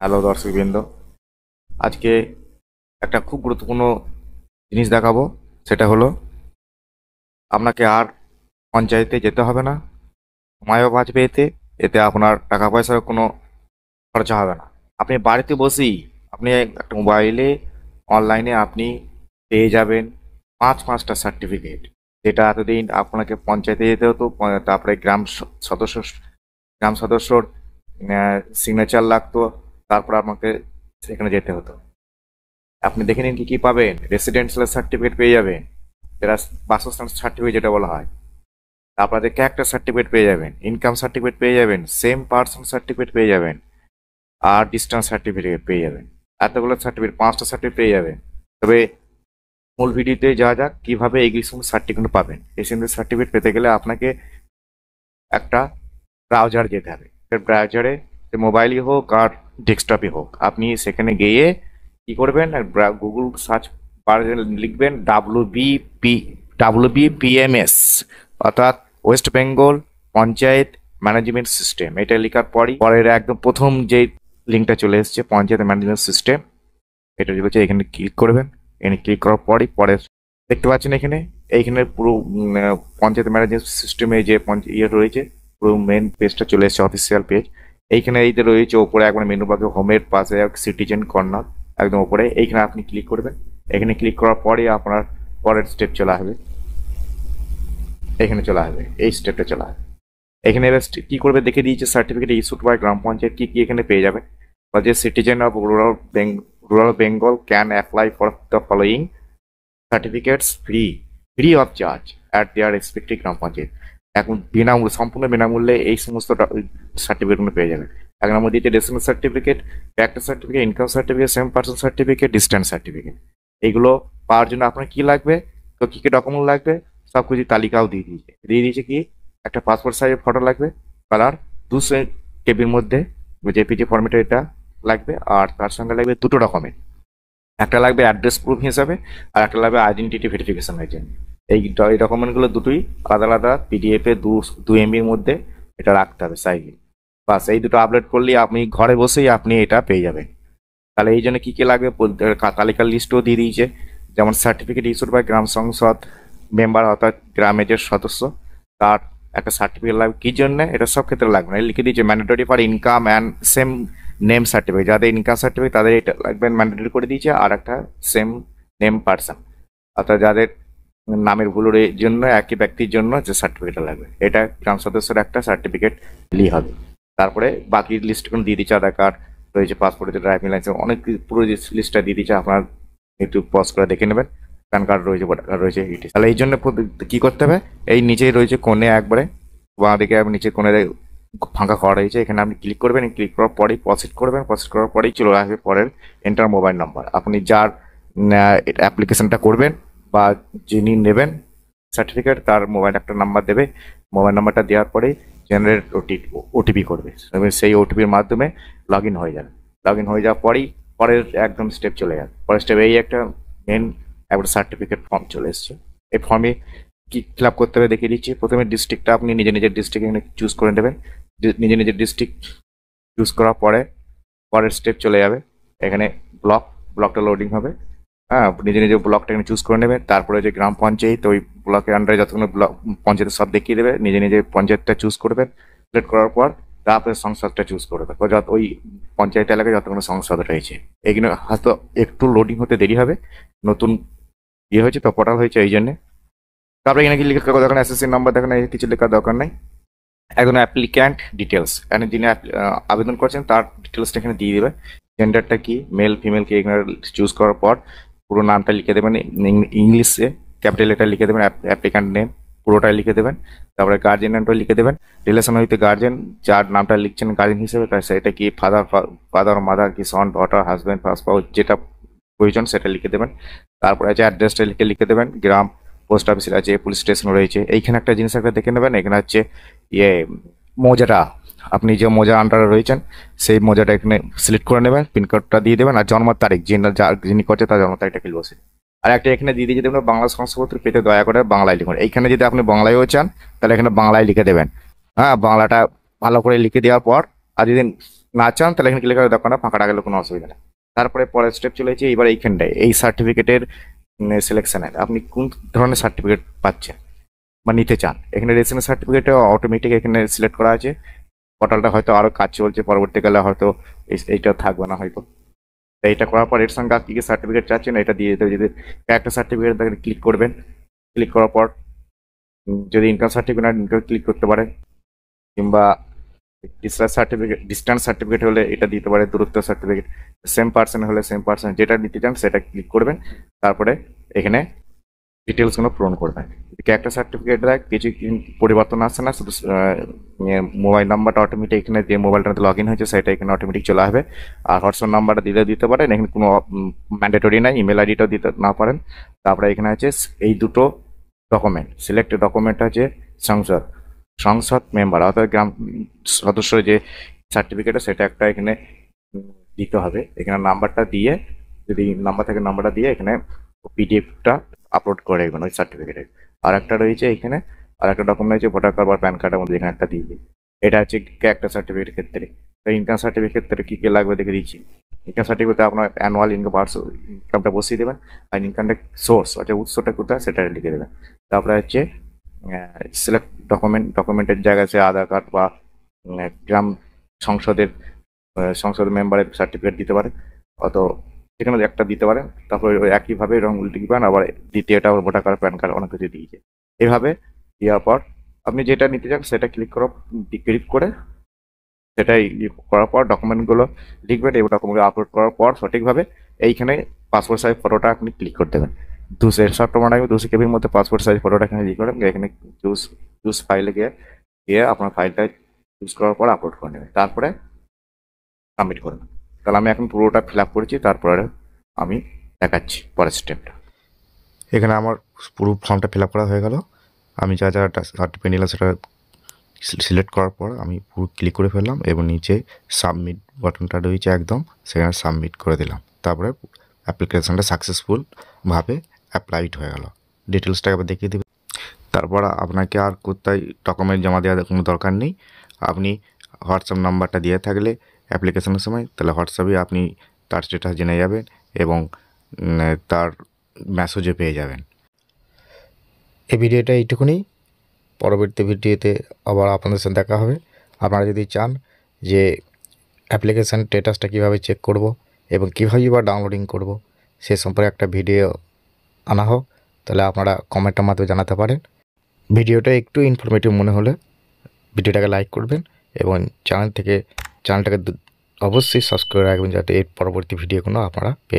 Hello দর্শকবৃন্দ, আজকে একটা খুব গুরুত্বপূর্ণ জিনিস দেখাবো। সেটা হলো আপনাকে আর পঞ্চায়েতে যেতে হবে না, সময়ও বাঁচবে এতে। এতে আপনার টাকা পয়সার কোনো খরচা হবে না। আপনি বাড়িতে বসেই আপনি একটা মোবাইলে অনলাইনে আপনি পেয়ে যাবেন পাঁচটা সার্টিফিকেট, যেটা এতদিন আপনাকে পঞ্চায়েতে যেতে হতো। তারপরে গ্রাম সদস্যর সিগনেচার লাগতো, তারপর আপনাকে সেখানে যেতে হতো। আপনি দেখে নিন কি কি পাবেন। রেসিডেন্সিয়াল সার্টিফিকেট পেয়ে যাবেন, যেটা বাসস্থান সার্টিফিকেট যেটা বলা হয়। তারপর আপনি ক্যারেক্টার সার্টিফিকেট পেয়ে যাবেন, ইনকাম সার্টিফিকেট পেয়ে যাবেন, সেম পার্সন সার্টিফিকেট পেয়ে যাবেন, আর ডিস্টেন্স সার্টিফিকেট পেয়ে যাবেন। এতগুলো সার্টিফিকেট, পাঁচটা সার্টিফিকেট পেয়ে যাবেন। তবে মূল ভিডিওতে যাওয়া যাক কিভাবে এই সমস্ত সার্টিফিকেট পাবেন। এই সমস্ত সার্টিফিকেট পেতে গেলে আপনাকে একটা ব্রাউজার যেতে হবে। ব্রাউজারে মোবাইলই হোক আর ডেস্কটপই হোক, আপনি সেখানে গিয়ে কি করবেন, গুগল সার্চ বারে লিখবেন WBPMS, অর্থাৎ West Bengal panchayat management system. এটা লেখার পরই পরের একদম প্রথম যে লিঙ্কটা চলে এসছে পঞ্চায়েত ম্যানেজমেন্ট সিস্টেম, এটা হচ্ছে এখানে ক্লিক করবেন। এখানে ক্লিক করার পরই পরের দেখতে পাচ্ছেন এইখানে পুরো পঞ্চায়েত ম্যানেজমেন্ট সিস্টেমে যে ইয়ে রয়েছে, পুরো মেন পেজটা চলে এসেছে, অফিসিয়াল পেজ। এইখানে এইতে রয়েছে ওপরে একবার মেনু বাগে হোমের পাশে সিটিজেন কর্নার একদম ওপরে, এইখানে আপনি ক্লিক করবেন। এখানে ক্লিক করার পরে আপনার পরের স্টেপ চলে আসবে। এখানে চলে আসবে, এই স্টেপটা চলে আসবে। এখানে এবার কি করবে দেখে দিয়েছে, certificate issued by gram panchayat কি কি এখানে পেয়ে যাবে। যে citizen of rural Bengal can apply for the following certificates free of charge at their respective gram panchayat. এখন বিনামূল্যে, সম্পূর্ণ বিনামূল্যে এই সমস্ত সার্টিফিকেটগুলো পেয়ে যাবে। এক নম্বর দিয়েছে residence certificate, character certificate, income certificate, same person certificate, distance certificate. এইগুলো পাওয়ার জন্য আপনার কি লাগবে, তো কি কি ডকুমেন্ট লাগবে সব কিছু তালিকাও দিয়ে দিয়েছে কি একটা পাসপোর্ট সাইজের ফটো লাগবে, কালার 200 কেবির মধ্যে, জেপিজি ফরম্যাটে এটা লাগবে। আর তার সঙ্গে লাগবে দুটো ডকুমেন্ট, একটা লাগবে অ্যাড্রেস প্রুফ হিসাবে, আর একটা লাগবে আইডেন্টিটি ভেরিফিকেশনের জন্য। এই ডকুমেন্টগুলো দুটোই আলাদা আলাদা পিডিএফে 2 MBর মধ্যে এটা রাখতে হবে সাইজে। বাস এই দুটো আপলোড করলেই আপনি ঘরে বসেই আপনি এটা পেয়ে যাবেন। তাহলে এই জন্য কি কি লাগবে তালিকার লিস্টও দিয়ে দিয়েছে। যেমন সার্টিফিকেট ইস্যুড বাই গ্রাম সংসদ মেম্বার, অর্থাৎ গ্রামের যে সদস্য, তার একটা সার্টিফিকেট লাগবে। কি জন্য এটা সব ক্ষেত্রে লাগবে না, লিখে দিয়েছে mandatory for income and same name certificate. যাদের ইনকাম সার্টিফিকেট তাদের এটা লাগবে, ম্যান্ডেটরি করে দিয়েছে। আর একটা সেম নেম পার্সন, অর্থাৎ যাদের নামের ভুলের জন্য একই ব্যক্তির জন্য যে সার্টিফিকেটটা লাগবে, এটা গ্রাম সদস্যের একটা সার্টিফিকেট নিলেই হবে। তারপরে বাকি লিস্টগুলো দিয়ে দিচ্ছে, আধার কার্ড রয়েছে, পাসপোর্ট, ড্রাইভিং লাইসেন্স, অনেক পুরো লিস্টটা দিয়ে দিচ্ছে। আপনার একটু পজ করে দেখে নেবেন। প্যান কার্ড রয়েছে, ভোটার কার্ড রয়েছে, তাহলে এই জন্য কি করতে হবে, এই নিচেই রয়েছে কোণে একবারে বাঁ দিকে নিচে কোণে ফাঁকা ঘর রয়েছে, এখানে আপনি ক্লিক করবেন। ক্লিক করার পরেই প্রসিড করবেন, প্রসিড করার পরেই চলে আসবে পরের এন্টার মোবাইল নাম্বার। আপনি যার অ্যাপ্লিকেশনটা করবেন বা যিনি নেবেন সার্টিফিকেট, তার মোবাইল একটা নাম্বার দেবে। মোবাইল নাম্বারটা দেওয়ার পরেই জেনারেট ওটিপি করবে, এবং সেই ওটিপির মাধ্যমে লগ ইন হয়ে যাবে। লগ ইন হয়ে যাওয়ার পরেই পরের একদম স্টেপ চলে যাবে। পরের স্টেপ এই একটা মেন একটা সার্টিফিকেট ফর্ম চলে এসছে। এই ফর্মে কি ফিল আপ করতে হবে দেখিয়ে দিচ্ছি। প্রথমে ডিস্ট্রিক্টটা আপনি নিজের ডিস্ট্রিক্ট এখানে চুজ করে নেবেন। নিজের ডিস্ট্রিক্ট চুজ করার পরে পরের স্টেপ চলে যাবে। এখানে ব্লকটা লোডিং হবে। হ্যাঁ, নিজের ব্লকটা এখানে চুজ করে নেবেন। তারপরে যে গ্রাম পঞ্চায়েত, ওই ব্লকের আন্ডারে যতগুলো ব্লক পঞ্চায়েত সব দেখিয়ে দেবে। নিজের পঞ্চায়েতটা চুজ করবেন। সিলেক্ট করার পর তারপরে সংসদটা চুজ করবেন, ওই পঞ্চায়েত এলাকায় যতগুলো সংসদ রয়েছে। এগুলো হয়তো একটু লোডিং হতে দেরি হবে, নতুন ইয়ে হয়েছে তো, পোর্টাল হয়েছে এই জন্যে। তারপরে এখানে কি লেখার দরকার নেই, এসএসসি নাম্বার দেখেন, কিছু লেখার দরকার নেই। একজন অ্যাপ্লিক্যান্ট ডিটেলস, এখানে যিনি আবেদন করছেন তার ডিটেলসটা এখানে দিয়ে দেবে। জেন্ডারটা কি, মেল ফিমেল কি, এখানে চুজ করার পর পুরো নামটা লিখে দেবেন, ইংলিশে ক্যাপিটাল লেটার লিখে দেবেন, অ্যাপ্লিক্যান্ট নেম পুরোটাই লিখে দেবেন। তারপরে গার্জেন নামটা লিখে দেবেন। রিলেশন হইতে গার্জেন, যার নামটা লিখছেন গার্জেন হিসেবে, তার সেটা কি ফাদার মাদার কি সন ডটার হাজব্যান্ড ফার্স্ট, যেটা প্রয়োজন সেটা লিখে দেবেন। তারপরে আছে অ্যাড্রেসটা লিখে দেবেন, গ্রাম, পোস্ট অফিস আছে, পুলিশ স্টেশন রয়েছে। এইখানে একটা জিনিস একটা দেখে নেবেন, এখানে হচ্ছে ইয়ে মোজাটা, আপনি যে মোজা আন্ডারে রয়েছেন সেই মোজাটা এখানে সিলেক্ট করে নেবেন, পিনকোডটা দিয়ে দেবেন, আর জন্ম তারিখ যিনি করছে তার জন্ম তারিখটা কি বসে। আর একটা এখানে দিয়ে দিয়ে যদি আপনি বাংলা শংসাপত্র পেতে দয়া করে বাংলায় লিখুন। এইখানে যদি আপনি বাংলায়ও চান তাহলে এখানে বাংলায় লিখে দেবেন। হ্যাঁ, বাংলাটা ভালো করে লিখে দেওয়ার পর, আর যদি না চান তাহলে এখানে ক্লিক করে দরকার না, ফাঁকা গেলে কোনো অসুবিধা নেই। তারপরে পরের স্টেপ চলেছে এবার এইখানটায় এই সার্টিফিকেটের সিলেকশনের আপনি কোন ধরনের সার্টিফিকেট পাচ্ছেন বা নিতে চান। এখানে রেসিডেন্স সার্টিফিকেটে অটোমেটিক এখানে সিলেক্ট করা আছে। পোর্টালটা হয়তো আরো কাজ চলছে, পরবর্তীকালে হয়তো এইটা থাকবে না হয়তো। তো এইটা করার পর এর সঙ্গে কি কি সার্টিফিকেট চাচ্ছেন এটা দিয়ে দিতে হবে। যদি একটা সার্টিফিকেট ক্লিক করবেন, ক্লিক করার পর যদি ইনকাম সার্টিফিকেট ইনকাম ক্লিক করতে পারে, কিংবা ডিস্টেন্স সার্টিফিকেট হলে এটা দিতে পারে, দূরত্ব সার্টিফিকেট, সেম পার্সন হলে সেম পার্সন, যেটা নিতে চান সেটা ক্লিক করবেন। তারপরে এখানে ডিটেলস গুলো পূরণ করবেন। ক্যারেক্টার সার্টিফিকেট দেয় কিছু পরিবর্তন আসছে না, শুধু মোবাইল নাম্বারটা অটোমেটিক এখানে যে মোবাইলটাতে লগ ইন হয়েছে সেটা এখানে অটোমেটিক চলে আসবে। আর হোয়াটসঅ্যাপ নাম্বারটা দিতে পারেন, এখানে কোনো ম্যান্ডেটরি নাই, ইমেল আইডিটাও দিতে না পারেন। তারপরে এখানে আছে এই দুটো ডকুমেন্ট, সিলেক্টেড ডকুমেন্ট আছে সংসদ সংসদ মেম্বার অর্থাৎ গ্রাম সদস্য যে সার্টিফিকেট সেটা একটা এখানে দিতে হবে। এখানে নাম্বারটা দিয়ে, যদি নাম্বার থাকে নাম্বারটা দিয়ে এখানে পিডিএফটা আপলোড করে দেবেন ওই সার্টিফিকেটের। আর একটা রয়েছে এখানে, আর একটা ডকুমেন্ট রয়েছে ভোটার কার্ড বা প্যান কার্ডের মধ্যে এখানে একটা দিয়ে দিই। এটা হচ্ছে ক্যারেক্টার সার্টিফিকেটের ক্ষেত্রে। তো ইনকাম সার্টিফিকেট ক্ষেত্রে কি কি লাগবে দেখে দিচ্ছি। ইনকাম সার্টিফিকেটে আপনার অ্যানুয়াল ইনকাম ইনকামটা বসিয়ে দেবেন, আর ইনকামটা সোর্স অর্থাৎ উৎসটা কোথায় সেটা লিখে দেবেন। তারপরে হচ্ছে সিলেক্ট ডকুমেন্টের জায়গায় আছে আধার কার্ড বা গ্রাম সংসদের সংসদ মেম্বারের সার্টিফিকেট দিতে পারে, অত যেখানে একটা দিতে পারেন। তারপরে ওই একইভাবে রং উল্টে দিবেন, আবার দ্বিতীয়টা ভোটার কার্ড প্যান কার্ড অনেক কিছু দিয়েছে। এইভাবে দেওয়ার পর আপনি যেটা নিতে চান সেটা ক্লিক করে সেটাই করার পর ডকুমেন্টগুলো লিখবেন এবং ডকুমেন্টগুলো আপলোড করার পর সঠিকভাবে এইখানে পাসপোর্ট সাইজ ফটোটা আপনি ক্লিক করে দেবেন। 200 কেবির মধ্যে পাসপোর্ট সাইজ ফটোটা এখানে ক্লিক করেন, এখানে চুজ ফাইলে গিয়ে আপনার ফাইলটা চুজ করার পর আপলোড করে নেবেন, তারপরে সাবমিট করবেন। তাহলে আমি এখন পুরোটা ফিল আপ করেছি, তারপরে আমি দেখাচ্ছি পরের স্টেপটা। এখানে আমার পুরো ফর্মটা ফিল আপ করা হয়ে গেল। আমি যা যা সার্টিফিকেট নিলাম সেটা সিলেক্ট করার পর আমি পুরো ক্লিক করে ফেললাম এবং নিচে সাবমিট বাটনটা রয়েছে একদম, সেখানে সাবমিট করে দিলাম। তারপরে অ্যাপ্লিকেশনটা সাকসেসফুলভাবে অ্যাপ্লাইড হয়ে গেল। ডিটেলসটা একবার দেখিয়ে দেবে। তারপর আপনাকে আর কোথায় ডকুমেন্ট জমা দেওয়ার কোনো দরকার নেই। আপনি হোয়াটসঅ্যাপ নাম্বারটা দিয়ে থাকলে অ্যাপ্লিকেশনের সময়, তাহলে হোয়াটসঅ্যাপে আপনি তার স্ট্যাটাস জেনে যাবেন এবং তার মেসেজও পেয়ে যাবেন। এই ভিডিওটা এইটুকুনি। পরবর্তী ভিডিওতে আবার আপনাদের সাথে দেখা হবে। আপনারা যদি চান যে অ্যাপ্লিকেশান স্ট্যাটাসটা কীভাবে চেক করব এবং কীভাবে বা ডাউনলোডিং করব সে সম্পর্কে একটা ভিডিও আনা হোক, তাহলে আপনারা কমেন্টের মাধ্যমে জানাতে পারেন। ভিডিওটা একটু ইনফরমেটিভ মনে হলে ভিডিওটাকে লাইক করবেন এবং চ্যানেলটাকে অবশ্যই সাবস্ক্রাইব রাখবেন, যাতে এর পরবর্তী ভিডিওগুলো আপনারা পেয়ে